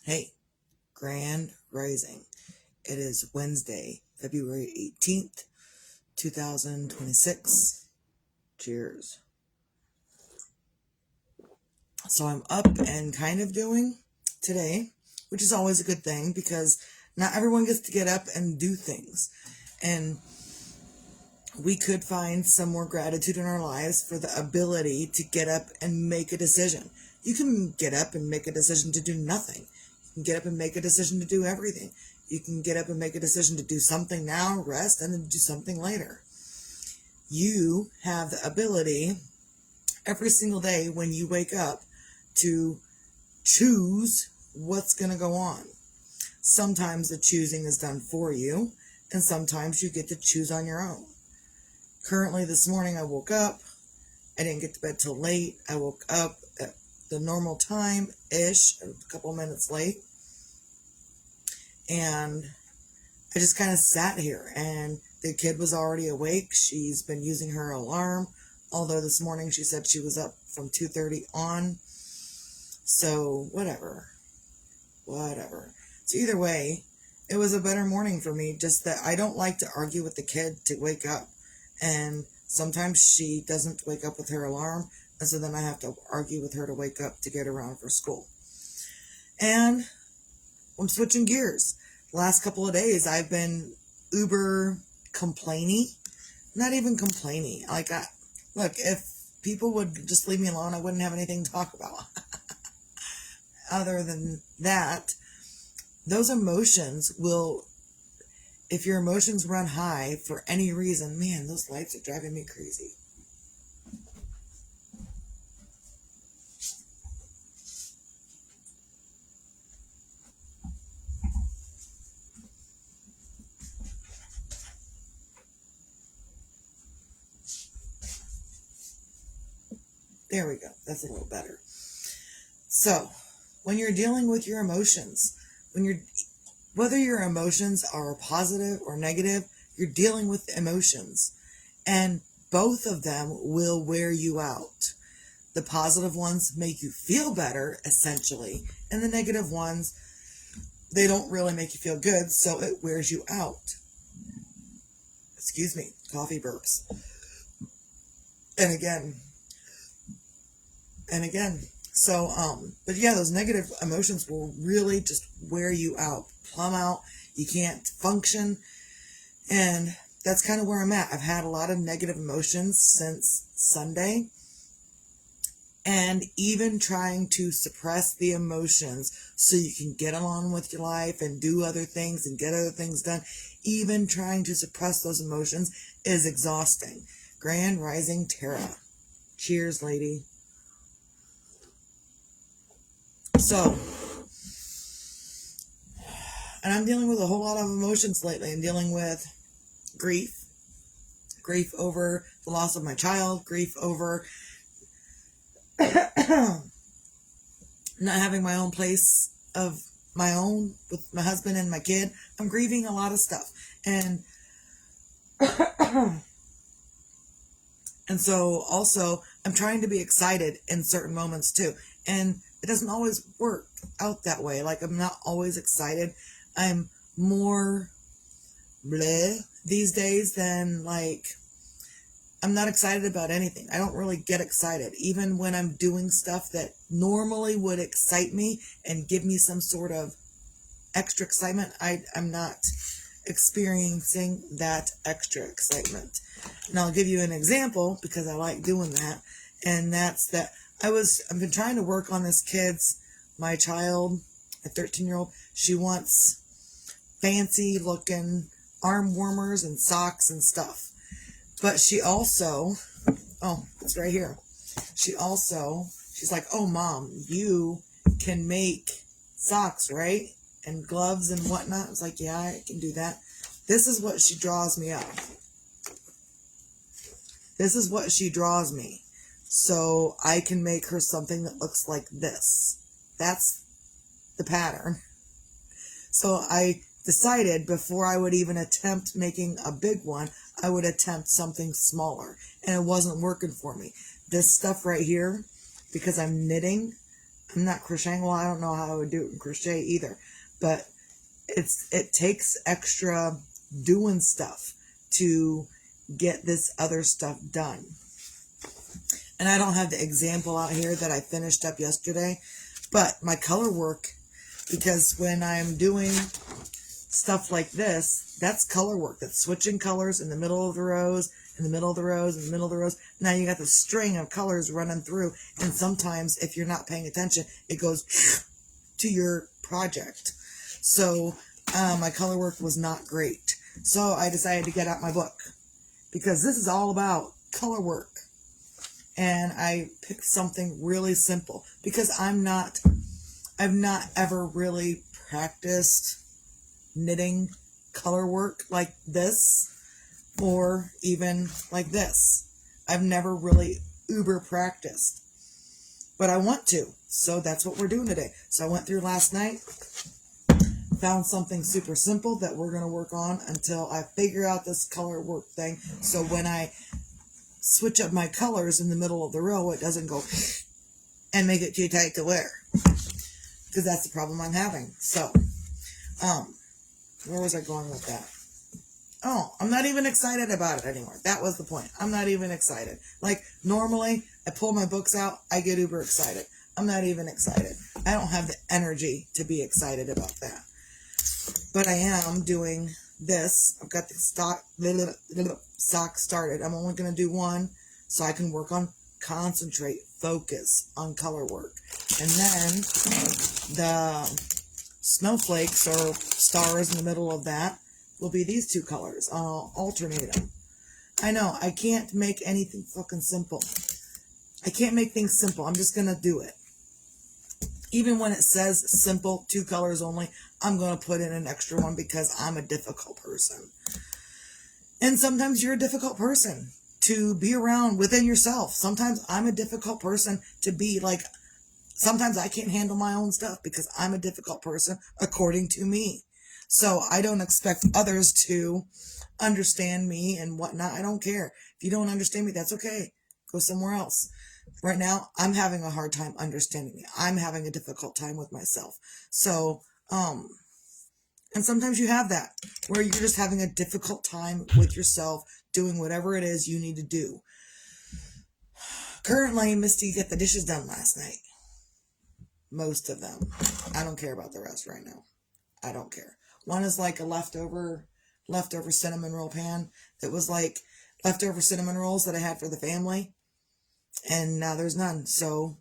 Hey, Grand Rising. It is Wednesday, February 18th, 2026. Cheers. So I'm up and kind of doing today, which is always a good thing because not everyone gets to get up and do things. And we could find some more gratitude in our lives for the ability to get up and make a decision. You can get up and make a decision to do nothing. You can get up and make a decision to do everything. You can get up and make a decision to do something now, rest, and then do something later. You have the ability every single day when you wake up to choose what's going to go on. Sometimes the choosing is done for you, and sometimes you get to choose on your own. Currently this morning I woke up. I didn't get to bed till late. I woke up at the normal time-ish, a couple minutes late. And I just kind of sat here, and the kid was already awake. She's been using her alarm, although this morning she said she was up from 2:30 on. So whatever. So either way, it was a better morning for me, just that I don't like to argue with the kid to wake up. And sometimes she doesn't wake up with her alarm, and so then I have to argue with her to wake up to get around for school. And I'm switching gears. The last couple of days, I've been uber complainy. Not even complaining. Look, if people would just leave me alone, I wouldn't have anything to talk about. Other than that, those emotions will, if your emotions run high for any reason, man, those lights are driving me crazy. There we go. That's a little better. So, when you're dealing with your emotions, whether your emotions are positive or negative, you're dealing with emotions. And both of them will wear you out. The positive ones make you feel better, essentially. And the negative ones, they don't really make you feel good, so it wears you out. Excuse me, coffee burps. And again. So, but yeah, those negative emotions will really just wear you out, plumb out. You can't function. And that's kind of where I'm at. I've had a lot of negative emotions since Sunday. And even trying to suppress the emotions so you can get along with your life and do other things and get other things done, even trying to suppress those emotions is exhausting. Grand Rising Tara. Cheers, lady. So, and I'm dealing with a whole lot of emotions lately. I'm dealing with grief over the loss of my child, grief over not having my own place of my own with my husband and my kid. I'm grieving a lot of stuff. And and so also I'm trying to be excited in certain moments too. And it doesn't always work out that way. Like, I'm not always excited. I'm more bleh these days than I'm not excited about anything. I don't really get excited. Even when I'm doing stuff that normally would excite me and give me some sort of extra excitement, I'm not experiencing that extra excitement. And I'll give you an example because I like doing that. And that's that I've been trying to work on this my child, a 13-year-old. She wants fancy looking arm warmers and socks and stuff. But she also, it's right here. She's like, oh, Mom, you can make socks, right? And gloves and whatnot. I was like, yeah, I can do that. This is what she draws me up. This is what she draws me. So I can make her something that looks like this. That's the pattern. So I decided before I would even attempt making a big one, I would attempt something smaller. And it wasn't working for me. This stuff right here, because I'm knitting, I'm not crocheting. Well, I don't know how I would do it in crochet either, but it takes extra doing stuff to get this other stuff done. And I don't have the example out here that I finished up yesterday, but my color work, because when I'm doing stuff like this, that's color work. That's switching colors in the middle of the rows, in the middle of the rows, in the middle of the rows. Now you got the string of colors running through, and sometimes if you're not paying attention, it goes to your project. So my color work was not great. So I decided to get out my book, because this is all about color work. And I picked something really simple, because I've not ever really practiced knitting color work like this, or even like this. I've never really uber practiced, but I want to. So that's what we're doing today. So I went through last night, found something super simple that we're going to work on until I figure out this color work thing. So when I switch up my colors in the middle of the row, it doesn't go and make it too tight to wear, because that's the problem I'm having. So, where was I going with that? Oh, I'm not even excited about it anymore. That was the point. I'm not even excited. Like, normally, I pull my books out, I get uber excited. I'm not even excited. I don't have the energy to be excited about that. But I am doing this. I've got the sock started. I'm only going to do one, so I can work on, concentrate, focus on color work. And then the snowflakes or stars in the middle of that will be these two colors. I'll alternate them. I know, I can't make anything fucking simple. I can't make things simple. I'm just going to do it. Even when it says simple, 2 colors only, I'm going to put in an extra one, because I'm a difficult person. And sometimes you're a difficult person to be around within yourself. Sometimes I'm a difficult person to be like, sometimes I can't handle my own stuff because I'm a difficult person according to me. So I don't expect others to understand me and whatnot. I don't care. If you don't understand me, that's okay. Go somewhere else. Right now, I'm having a hard time understanding me. I'm having a difficult time with myself. So, and sometimes you have that, where you're just having a difficult time with yourself, doing whatever it is you need to do. Currently, Misty got the dishes done last night. Most of them. I don't care about the rest right now. I don't care. One is like a leftover cinnamon roll pan that was like leftover cinnamon rolls that I had for the family. And now there's none. So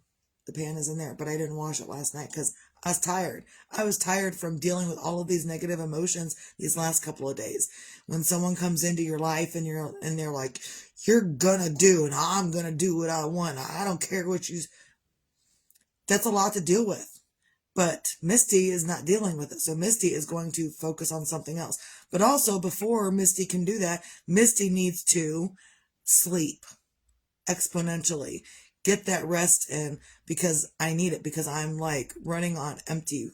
the pan is in there. But I didn't wash it last night because I was tired. I was tired from dealing with all of these negative emotions these last couple of days. When someone comes into your life and they're like, you're gonna do and I'm gonna do what I want. I don't care what you... That's a lot to deal with. But Misty is not dealing with it. So Misty is going to focus on something else. But also, before Misty can do that, Misty needs to sleep exponentially. Get that rest in, because I need it, because I'm like running on empty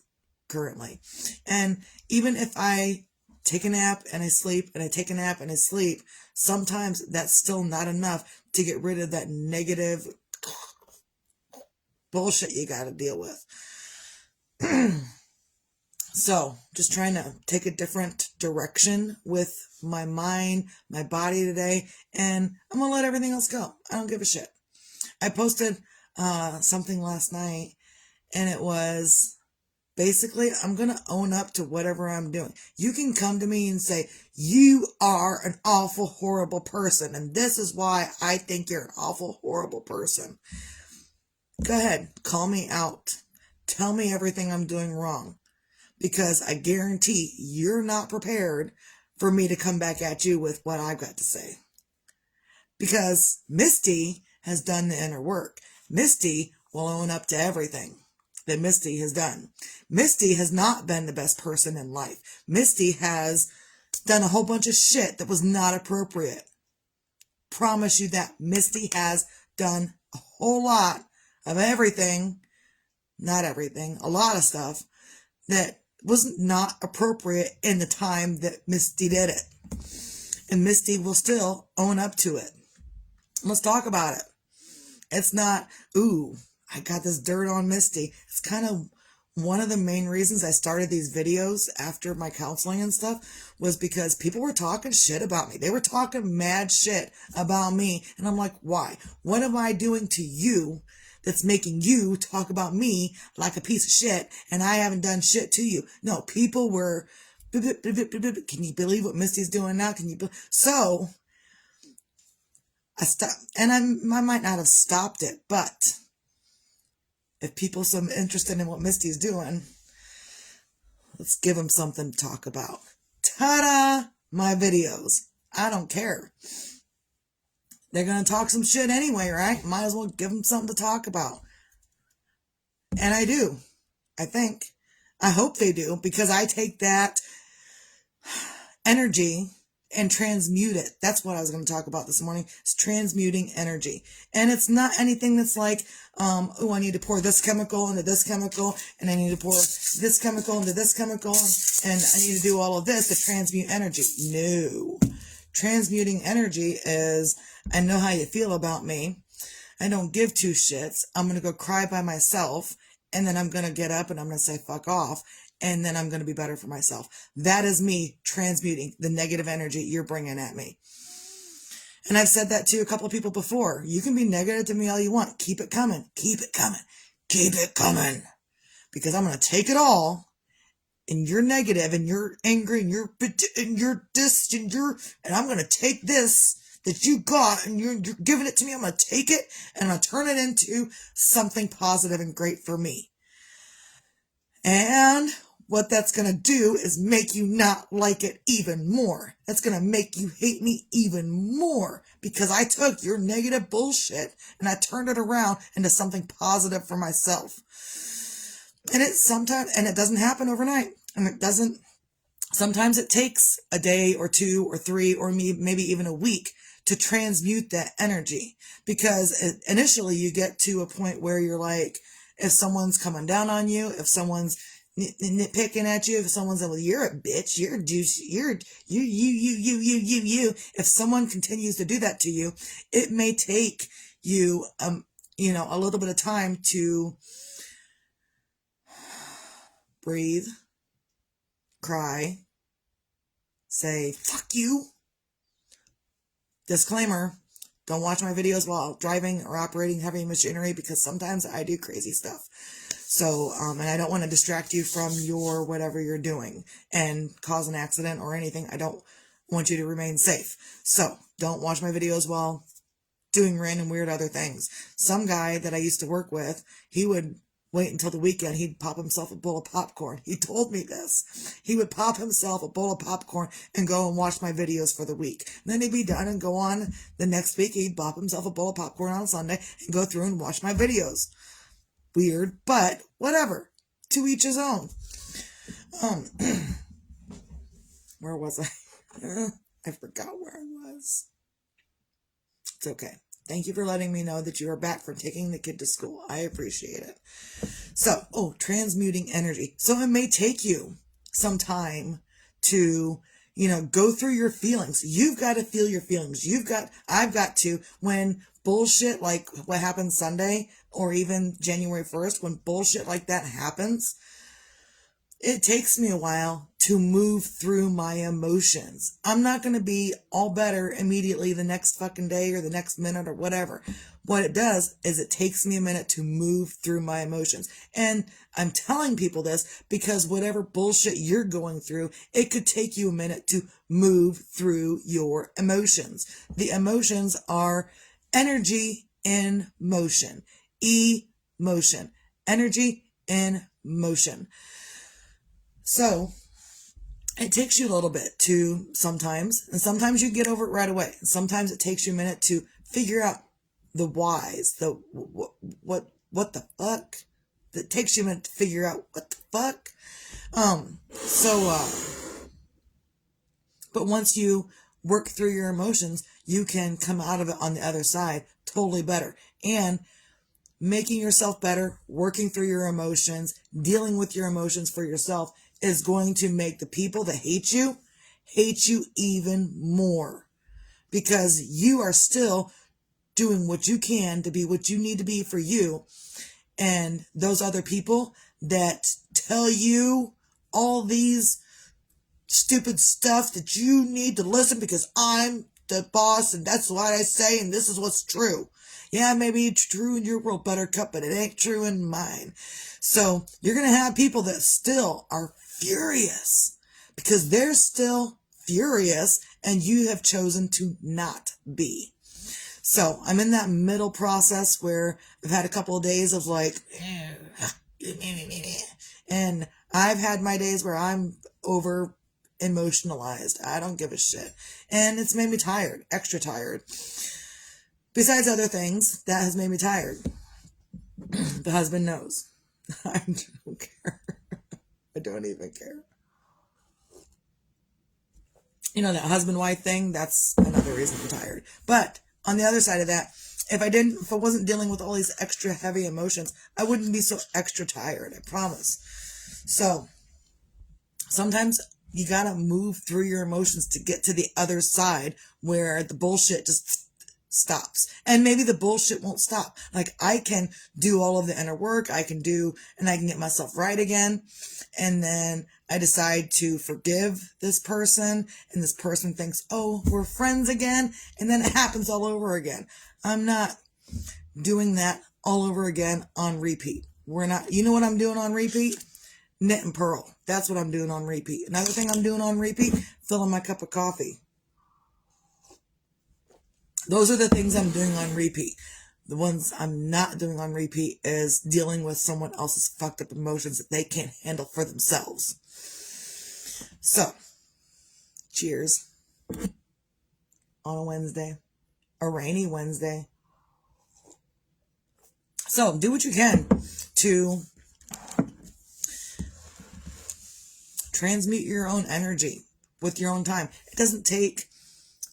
currently. And even if I take a nap and I sleep and I take a nap and I sleep, sometimes that's still not enough to get rid of that negative bullshit you got to deal with. So, just trying to take a different direction with my mind, my body today, and I'm going to let everything else go. I don't give a shit. I posted something last night, and it was basically, I'm going to own up to whatever I'm doing. You can come to me and say, you are an awful, horrible person, and this is why I think you're an awful, horrible person. Go ahead, call me out. Tell me everything I'm doing wrong, because I guarantee you're not prepared for me to come back at you with what I've got to say. Because Misty has done the inner work. Misty will own up to everything that Misty has done. Misty has not been the best person in life. Misty has done a whole bunch of shit that was not appropriate. Promise you that. Misty has done a whole lot of everything. Not everything, a lot of stuff that was not appropriate in the time that Misty did it. And Misty will still own up to it. Let's talk about it. It's not, ooh, I got this dirt on Misty. It's kind of one of the main reasons I started these videos after my counseling and stuff was because people were talking shit about me. They were talking mad shit about me. And I'm like, why? What am I doing to you that's making you talk about me like a piece of shit and I haven't done shit to you? No, people were, can you believe what Misty's doing now? So I stopped, and I might not have stopped it, but if people are interested in what Misty's doing, let's give them something to talk about. Ta-da! My videos. I don't care. They're going to talk some shit anyway, right? Might as well give them something to talk about. And I do. I think. I hope they do, because I take that energy and transmute it. That's what I was going to talk about this morning. It's transmuting energy. And it's not anything that's like, oh, I need to pour this chemical into this chemical, and I need to pour this chemical into this chemical, and I need to do all of this to transmute energy. No. Transmuting energy is, I know how you feel about me. I don't give two shits. I'm going to go cry by myself, and then I'm going to get up and I'm going to say fuck off, and then I'm going to be better for myself. That is me transmuting the negative energy you're bringing at me. And I've said that to a couple of people before. You can be negative to me all you want. Keep it coming. Keep it coming. Keep it coming. Because I'm going to take it all, and you're negative, and you're angry, and you're this, and I'm going to take this that you got, and you're giving it to me. I'm going to take it, and I'm going to turn it into something positive and great for me. And what that's going to do is make you not like it even more. That's going to make you hate me even more, because I took your negative bullshit and I turned it around into something positive for myself. And it doesn't happen overnight. And sometimes it takes a day or two or three or maybe even a week to transmute that energy, because initially you get to a point where you're like, if someone's coming down on you, if someone's nitpicking at you, if someone's like, well, you're a bitch, you're a douche, you. If someone continues to do that to you, it may take you, a little bit of time to breathe, cry, say, fuck you. Disclaimer, don't watch my videos while driving or operating heavy machinery, because sometimes I do crazy stuff. So, and I don't want to distract you from your whatever you're doing and cause an accident or anything. I don't want you to remain safe. So, don't watch my videos while doing random weird other things. Some guy that I used to work with, he would wait until the weekend. He'd pop himself a bowl of popcorn. He told me this. He would pop himself a bowl of popcorn and go and watch my videos for the week. And then he'd be done and go on the next week. He'd pop himself a bowl of popcorn on Sunday and go through and watch my videos. Weird, but whatever. To each his own. Where was I? I forgot where I was. It's okay. Thank you for letting me know that you are back from taking the kid to school. I appreciate it. So, transmuting energy. So it may take you some time to, go through your feelings. You've got to feel your feelings. I've got to, when bullshit like what happened Sunday or even January 1st, when bullshit like that happens, it takes me a while to move through my emotions. I'm not going to be all better immediately the next fucking day or the next minute or whatever. What it does is it takes me a minute to move through my emotions. And I'm telling people this because whatever bullshit you're going through, it could take you a minute to move through your emotions. The emotions are energy in motion. Emotion. Energy in motion. So, it takes you a little bit to sometimes, and sometimes you get over it right away. And sometimes it takes you a minute to figure out the whys, the what the fuck. It takes you a minute to figure out what the fuck. But once you work through your emotions, you can come out of it on the other side totally better. And making yourself better, working through your emotions, dealing with your emotions for yourself is going to make the people that hate you even more, because you are still doing what you can to be what you need to be for you. And those other people that tell you all these stupid stuff that you need to listen because I'm the boss and that's what I say and this is what's true. Yeah, maybe it's true in your world, Buttercup, but it ain't true in mine. So you're going to have people that still are furious because they're still furious and you have chosen to not be. So I'm in that middle process where I've had a couple of days of like, and I've had my days where I'm over emotionalized. I don't give a shit. And it's made me tired, extra tired. Besides other things, that has made me tired. The husband knows. I don't care. I don't even care. You know, that husband-wife thing, that's another reason I'm tired. But on the other side of that, if I wasn't dealing with all these extra heavy emotions, I wouldn't be so extra tired, I promise. So sometimes you gotta move through your emotions to get to the other side where the bullshit just stops. And maybe the bullshit won't stop. Like I can do all of the inner work, I can get myself right again. And then I decide to forgive this person and this person thinks, oh, we're friends again. And then it happens all over again. I'm not doing that all over again on repeat. You know what I'm doing on repeat? Knit and purl. That's what I'm doing on repeat. Another thing I'm doing on repeat, filling my cup of coffee. Those are the things I'm doing on repeat. The ones I'm not doing on repeat is dealing with someone else's fucked up emotions that they can't handle for themselves. So, cheers on a Wednesday, a rainy Wednesday. So, do what you can to transmute your own energy with your own time. It doesn't take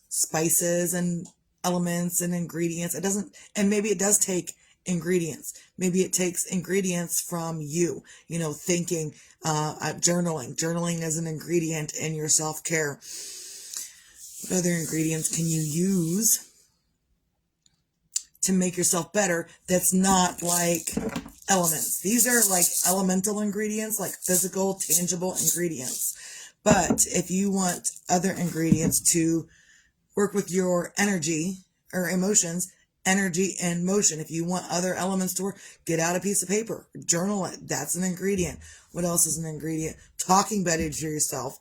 spices and elements and ingredients. And maybe it does take ingredients. Maybe it takes ingredients from you, thinking, journaling. Journaling is an ingredient in your self-care. What other ingredients can you use to make yourself better that's not like elements? These are like elemental ingredients, like physical, tangible ingredients. But if you want other ingredients to work with your energy or emotions, energy and motion. If you want other elements to work, get out a piece of paper, journal it. That's an ingredient. What else is an ingredient? Talking better to yourself,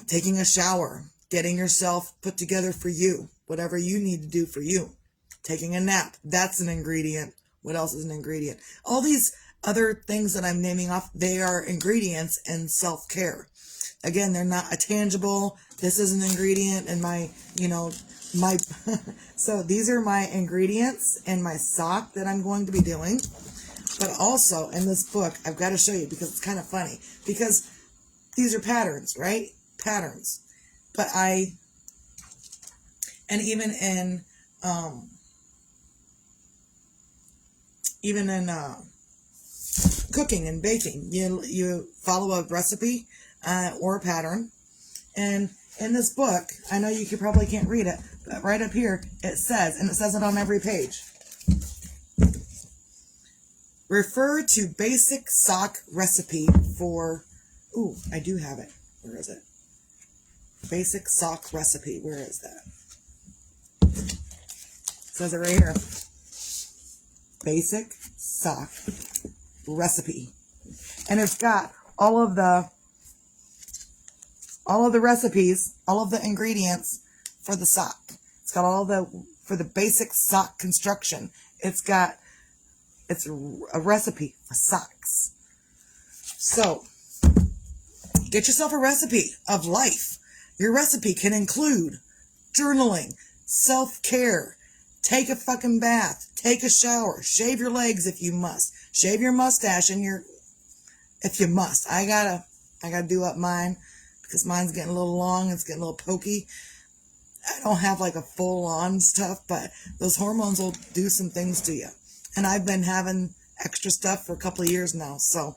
taking a shower, getting yourself put together for you, whatever you need to do for you, taking a nap. That's an ingredient. What else is an ingredient? All these other things that I'm naming off, they are ingredients in self-care. Again, they're not a tangible. This is an ingredient in my, so these are my ingredients in my sock that I'm going to be doing. But also in this book, I've got to show you because it's kind of funny. Because these are patterns, right? Patterns. But even in cooking and baking, you follow a recipe or a pattern. And in this book, I know you probably can't read it, but right up here it says, and it says it on every page, refer to basic sock recipe for, I do have it. Where is it? Basic sock recipe. Where is that? It says it right here. Basic sock recipe. And it's got all of the recipes, all of the ingredients for the sock. It's got for the basic sock construction. It's a recipe for socks. So, get yourself a recipe of life. Your recipe can include journaling, self-care, take a fucking bath, take a shower, shave your legs if you must, shave your mustache if you must. I gotta do up mine because mine's getting a little long, it's getting a little pokey. I don't have like a full-on stuff, but those hormones will do some things to you. And I've been having extra stuff for a couple of years now. So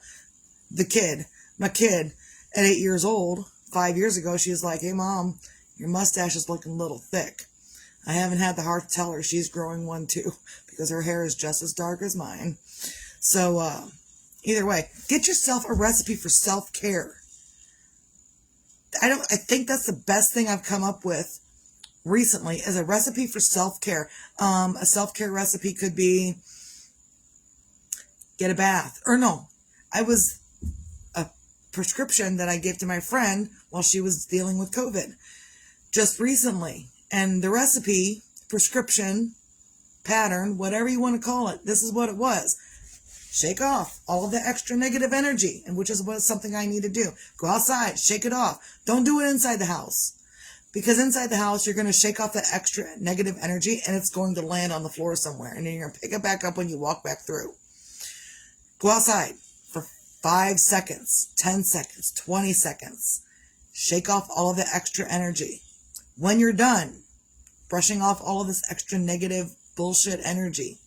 my kid at 8 years old, 5 years ago, she was like, hey mom, your mustache is looking a little thick. I haven't had the heart to tell her she's growing one too, because her hair is just as dark as mine. So, either way, get yourself a recipe for self-care. I think that's the best thing I've come up with recently is a recipe for self-care. A self-care recipe could be get a bath. Or no, a prescription that I gave to my friend while she was dealing with COVID just recently. And the recipe, prescription, pattern, whatever you want to call it, this is what it was. Shake off all of the extra negative energy, and which is something I need to do. Go outside, shake it off. Don't do it inside the house. Because inside the house, you're going to shake off that extra negative energy, and it's going to land on the floor somewhere. And then you're going to pick it back up when you walk back through. Go outside for 5 seconds, 10 seconds, 20 seconds. Shake off all of the extra energy. When you're done brushing off all of this extra negative bullshit energy,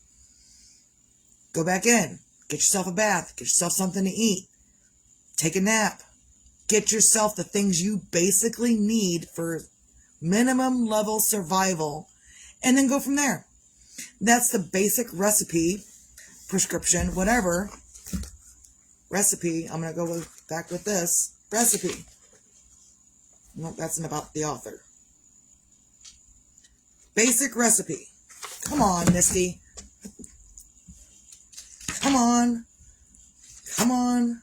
go back in. Get yourself a bath. Get yourself something to eat. Take a nap. Get yourself the things you basically need for minimum level survival, and then go from there. That's the basic recipe, prescription, whatever. Recipe. I'm going to go back with this. Recipe. No, that's not about the author. Basic recipe. Come on, Misty. Come on. Come on.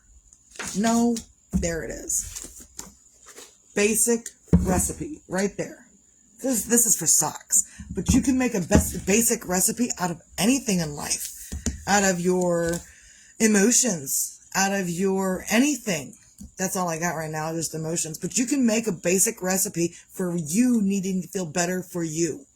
No. There it is. Basic recipe. Right there. This is for socks. But you can make a basic recipe out of anything in life. Out of your emotions. Out of your anything. That's all I got right now, just emotions. But you can make a basic recipe for you needing to feel better for you.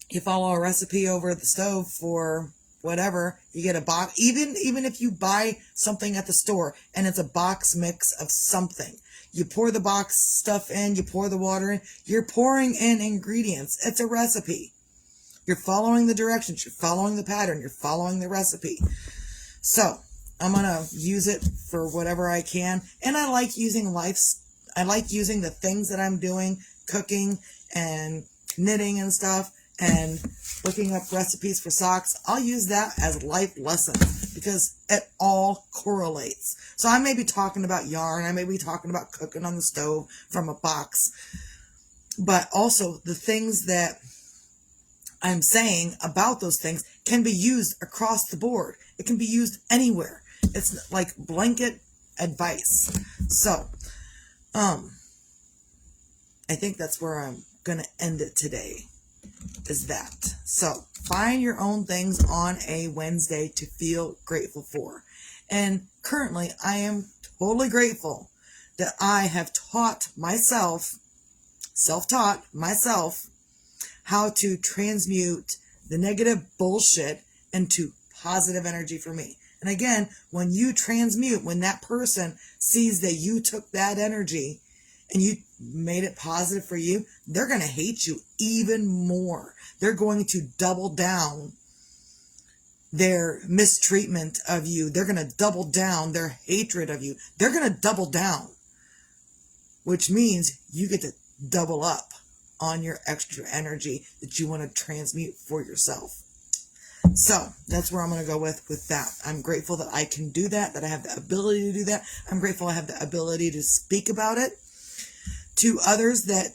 You follow a recipe over the stove for whatever, you get a box. Even if you buy something at the store and it's a box mix of something, you pour the box stuff in, you pour the water in, you're pouring in ingredients. It's a recipe. You're following the directions, you're following the pattern, you're following the recipe. So I'm going to use it for whatever I can. And I like using the things that I'm doing, cooking and knitting and stuff, and looking up recipes for socks. I'll use that as life lessons because it all correlates. So I may be talking about yarn. I may be talking about cooking on the stove from a box. But also the things that I'm saying about those things can be used across the board. It can be used anywhere. It's like blanket advice. So, I think that's where I'm going to end it today. Is that. So find your own things on a Wednesday to feel grateful for. And currently I am totally grateful that I have self-taught myself how to transmute the negative bullshit into positive energy for me. And again, when you transmute, when that person sees that you took that energy and you made it positive for you, they're going to hate you even more. They're going to double down their mistreatment of you. They're going to double down their hatred of you. They're going to double down, which means you get to double up on your extra energy that you want to transmute for yourself. So that's where I'm going to go with that. I'm grateful that I can do that I have the ability to do that. I'm grateful I have the ability to speak about it to others that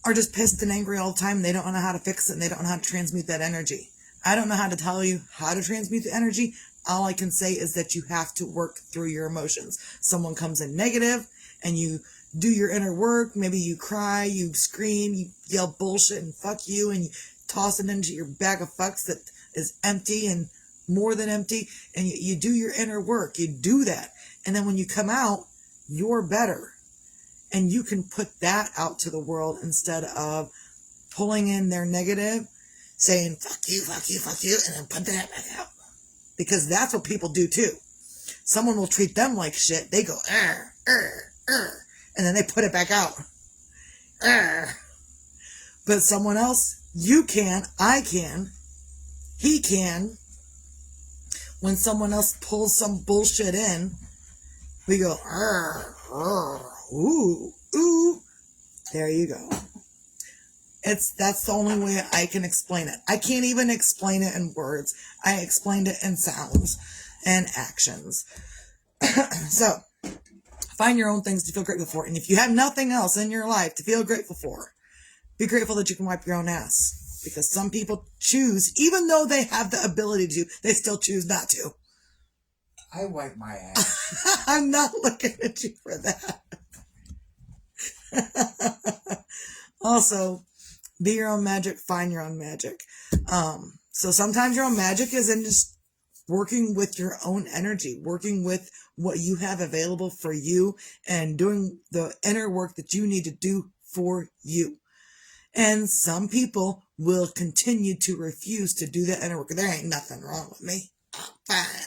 are just pissed and angry all the time. They don't know how to fix it, and they don't know how to transmute that energy. I don't know how to tell you how to transmute the energy. All I can say is that you have to work through your emotions. Someone comes in negative and you do your inner work. Maybe you cry, you scream, you yell bullshit and fuck you, and you toss it into your bag of fucks that is empty and more than empty. And you do your inner work. You do that. And then when you come out, you're better. And you can put that out to the world instead of pulling in their negative, saying, fuck you, fuck you, fuck you, and then put that back out. Because that's what people do too. Someone will treat them like shit. They go, and then they put it back out. But someone else, you can, I can, he can. When someone else pulls some bullshit in, we go, ooh, there you go. That's the only way I can explain it. I can't even explain it in words. I explained it in sounds and actions. So find your own things to feel grateful for. And if you have nothing else in your life to feel grateful for, be grateful that you can wipe your own ass. Because some people choose, even though they have the ability to, they still choose not to. I wipe my ass. I'm not looking at you for that. Also, be your own magic, find your own magic. So sometimes your own magic is in just working with your own energy, working with what you have available for you and doing the inner work that you need to do for you. And some people will continue to refuse to do that inner work. There ain't nothing wrong with me. I'm fine.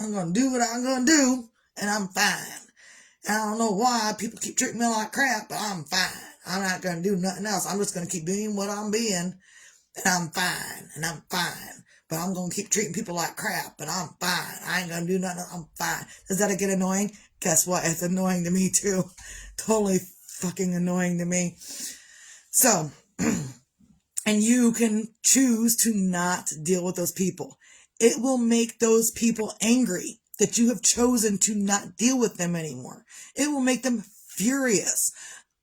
I'm going to do what I'm going to do, and I'm fine. And I don't know why people keep treating me like crap, but I'm fine. I'm not going to do nothing else. I'm just going to keep being what I'm being, and I'm fine, and I'm fine. But I'm going to keep treating people like crap, but I'm fine. I ain't going to do nothing. I'm fine. Does that get annoying? Guess what? It's annoying to me, too. Totally fucking annoying to me. So, and you can choose to not deal with those people. It will make those people angry that you have chosen to not deal with them anymore. It will make them furious.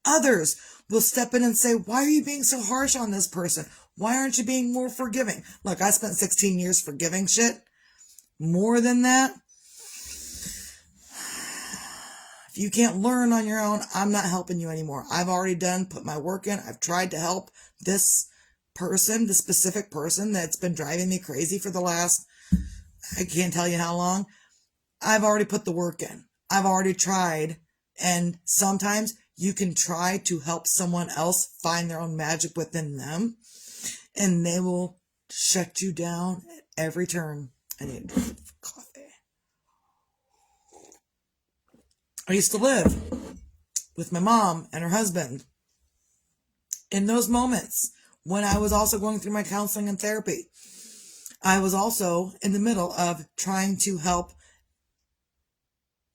Others will step in and say, why are you being so harsh on this person? Why aren't you being more forgiving? Look, I spent 16 years forgiving shit. More than that. If you can't learn on your own, I'm not helping you anymore. I've already put my work in. I've tried to help this person, the specific person that's been driving me crazy for the last, I can't tell you how long. I've already put the work in. I've already tried. And sometimes you can try to help someone else find their own magic within them, and they will shut you down at every turn. I need a drink of coffee. I used to live with my mom and her husband. In those moments, when I was also going through my counseling and therapy, I was also in the middle of trying to help,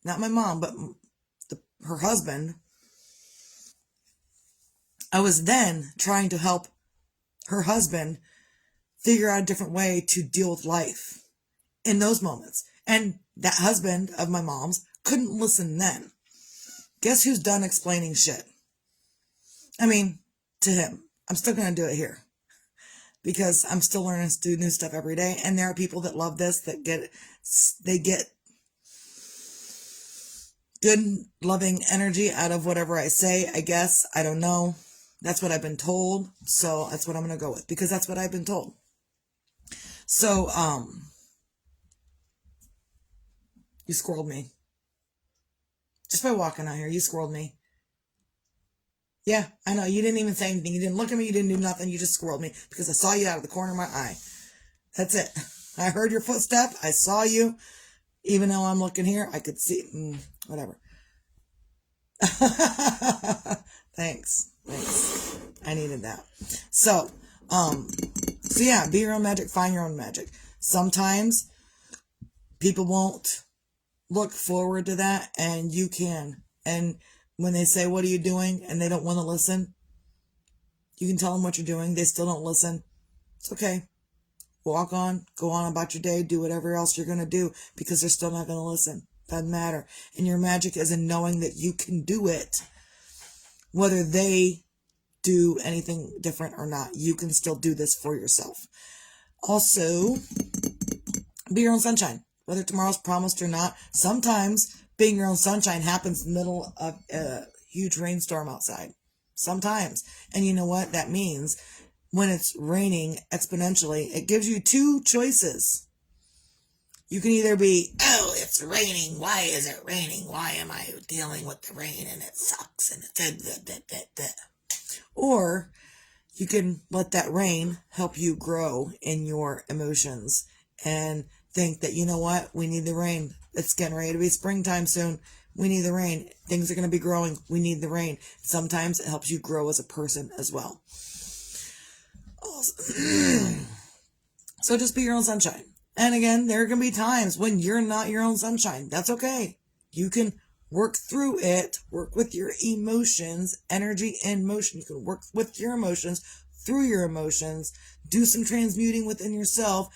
not my mom, but her husband. I was then trying to help her husband figure out a different way to deal with life in those moments. And that husband of my mom's couldn't listen then. Guess who's done explaining shit? I mean, to him. I'm still going to do it here because I'm still learning to do new stuff every day. And there are people that love this, that get good, loving energy out of whatever I say, I guess. I don't know. That's what I've been told. So that's what I'm going to go with because that's what I've been told. So, you squirreled me. Just by walking out here, you squirreled me. Yeah, I know. You didn't even say anything. You didn't look at me. You didn't do nothing. You just squirreled me because I saw you out of the corner of my eye. That's it. I heard your footstep. I saw you. Even though I'm looking here, I could see. Whatever. Thanks. I needed that. So yeah, be your own magic. Find your own magic. Sometimes people won't look forward to that, and you can. And when they say, what are you doing? And they don't want to listen, you can tell them what you're doing. They still don't listen. It's okay. Walk on, go on about your day, do whatever else you're going to do because they're still not going to listen. Doesn't matter. And your magic is in knowing that you can do it. Whether they do anything different or not, you can still do this for yourself. Also, be your own sunshine. Whether tomorrow's promised or not, sometimes being your own sunshine happens in the middle of a huge rainstorm outside. Sometimes. And you know what that means? When it's raining exponentially, it gives you two choices. You can either be, oh, it's raining. Why is it raining? Why am I dealing with the rain and it sucks and it's Or you can let that rain help you grow in your emotions and think that, you know what, we need the rain. It's getting ready to be springtime soon. We need the rain. Things are going to be growing. We need the rain. Sometimes it helps you grow as a person as well. So just be your own sunshine. And again, there are going to be times when you're not your own sunshine. That's okay. You can work through it, work with your emotions, energy and motion. You can work with your emotions, through your emotions, do some transmuting within yourself,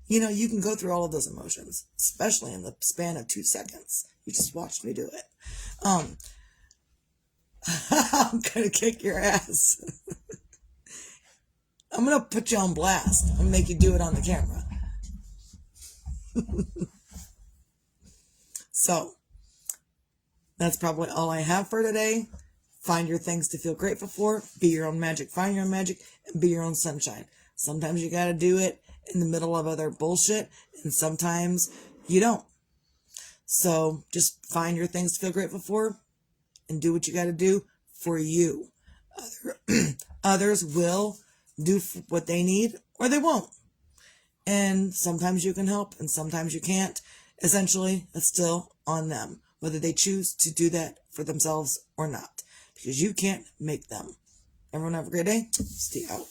you can go through all of those emotions, especially in the span of 2 seconds. You just watched me do it. I'm going to kick your ass. I'm going to put you on blast and make you do it on the camera. So, that's probably all I have for today. Find your things to feel grateful for. Be your own magic. Find your own magic and be your own sunshine. Sometimes you got to do it in the middle of other bullshit, and sometimes you don't. So just find your things to feel grateful for and do what you got to do for you. Others will do what they need or they won't. And sometimes you can help and sometimes you can't. Essentially, it's still on them, whether they choose to do that for themselves or not, because you can't make them. Everyone have a great day. Stay out.